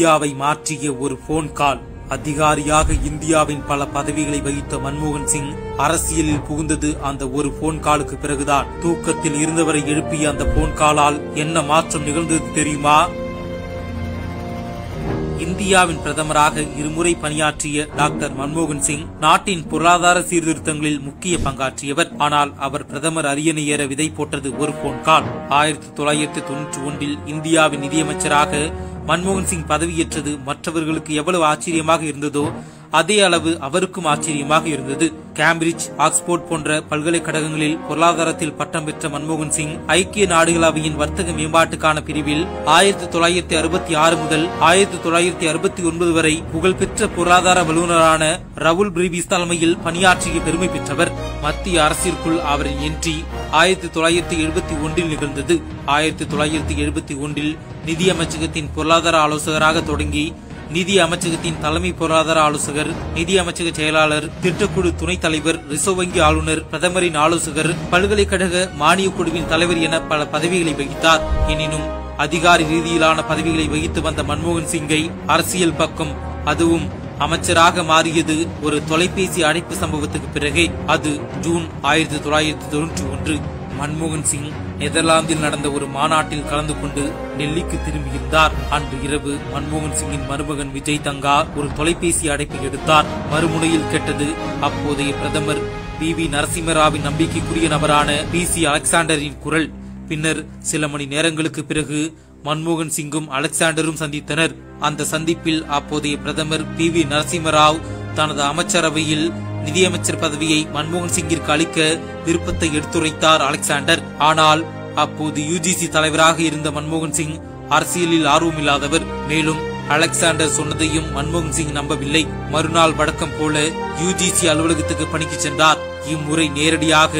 இந்தியாவை மாற்றிய ஒரு போன் கால். அதிகாரியாக இந்தியாவின் பல பதவிகளை வகித்த மன்மோகன் சிங் அரசியலில் புகுந்தது அந்த ஒரு போன் காலுக்கு பிறகுதான். தூக்கத்தில் இருந்தவரை எழுப்பிய அந்த போன் காலால் என்ன மாற்றம் நிகழ்ந்தது தெரியுமா? இந்தியாவின் பிரதமராக இருமுறை பணியாற்றிய டாக்டர் மன்மோகன் சிங் நாட்டின் பொருளாதார சீர்திருத்தங்களில் முக்கிய பங்காற்றியவர். ஆனால் அவர் பிரதமர் அரியணை ஏற விதை போட்டது ஒரு போன் கால். 1991 இந்தியாவின் நிதியமைச்சராக மன்மோகன் சிங் பதவியேற்றது மற்றவர்களுக்கு எவ்வளவு ஆச்சரியமாக இருந்ததோ அதே அளவு அவருக்கும் ஆச்சரியமாக இருந்தது. கேம்பிரிட்ஜ், ஆக்ஸ்போர்ட் போன்ற பல்கலைக்கழகங்களில் பொருளாதாரத்தில் பட்டம் பெற்ற மன்மோகன் சிங் ஐக்கிய நாடுகள் அவையின் வர்த்தக மேம்பாட்டுக்கான பிரிவில் 1966 முதல் 1969 வரை புகழ்பெற்ற பொருளாதார வல்லுநரான ரவுல் பிரீபிஸ் தலைமையில் பணியாற்றிய பெருமை பெற்றவர். மத்திய அரசிற்குள் அவரின் என்ட்ரி 1971 நிகழ்ந்தது. 1971 நிதி அமைச்சகத்தின் பொருளாதார ஆலோசகராக தொடங்கி நிதி அமைச்சகத்தின் தலைமை பொருளாதார ஆலோசகர், நிதி அமைச்சக செயலாளர், திட்டக்குழு துணைத் தலைவர், ரிசர்வ் வங்கி ஆளுநர், பிரதமரின் ஆலோசகர், பல்கலைக்கழக மானியக் குழுவின் தலைவர் என பல பதவிகளை வகித்தார். எனினும் அதிகாரி ரீதியிலான பதவிகளை வகித்து வந்த மன்மோகன் சிங்கை அரசியல் பக்கம், அதுவும் அமைச்சராக மாறியது ஒரு தொலைபேசி அழைப்பு சம்பவத்துக்கு பிறகே. அது ஜூன் 1991. மன்மோகன் சிங் நெதர்லாந்தில் நடந்த ஒரு மாநாட்டில் கலந்து கொண்டு டெல்லிக்கு திரும்பியிருந்தார். அன்று இரவு மன்மோகன் சிங்கின் மருமகன் விஜய் தங்கா ஒரு தொலைபேசி அழைப்பை எடுத்தார். மறுமுனையில் கேட்டது அப்போதைய பிரதமர் PV நரசிம்மராவின் நம்பிக்கைக்குரிய நபரான PC அலெக்சாண்டரின் குரல். பின்னர் சில மணி நேரங்களுக்கு பிறகு மன்மோகன் சிங்கும் அலெக்சாண்டரும் சந்தித்தனர். அந்த சந்திப்பில் அப்போதைய பிரதமர் PV நரசிம்மராவ் தனது அமைச்சரவையில் நிதியமைச்சர் பதவியை மன்மோகன் சிங்கிற்கு அளிக்க விருப்பத்தை எடுத்துரைத்தார் அலெக்சாண்டர். ஆனால் அப்போது UGC தலைவராக இருந்த மன்மோகன் சிங் அரசியலில் ஆர்வமில்லாதவர். மேலும் அலெக்சாண்டர் சொன்னதையும் மன்மோகன் சிங் நம்பவில்லை. மறுநாள் வழக்கம் போல UGC அலுவலகத்துக்கு பணிக்கு சென்றார். இம்முறை நேரடியாக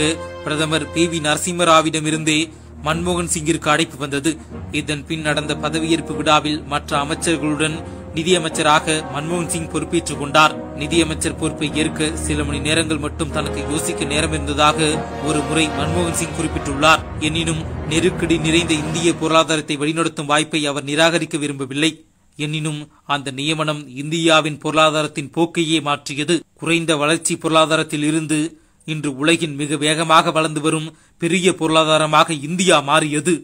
பிரதமர் PV நரசிம்மராவிடமிருந்தே மன்மோகன் சிங்கிற்கு அழைப்பு வந்தது. இதன் பின் நடந்த பதவியேற்பு விழாவில் மற்ற அமைச்சர்களுடன் நிதியமைச்சராக மன்மோகன் சிங் பொறுப்பேற்றுக் கொண்டார். நிதியமைச்சர் பொறுப்பை ஏற்க சில மணி நேரங்கள் மட்டும் தனக்கு யோசிக்க நேரம் இருந்ததாக ஒரு முறை மன்மோகன் சிங் குறிப்பிட்டுள்ளார். எனினும் நெருக்கடி நிறைந்த இந்திய பொருளாதாரத்தை வழிநடத்தும் வாய்ப்பை அவர் நிராகரிக்க விரும்பவில்லை. எனினும் அந்த நியமனம் இந்தியாவின் பொருளாதாரத்தின் போக்கையே மாற்றியது. குறைந்த வளர்ச்சி பொருளாதாரத்தில் இருந்து இன்று உலகின் மிக வேகமாக வளர்ந்து வரும் பெரிய பொருளாதாரமாக இந்தியா மாறியது.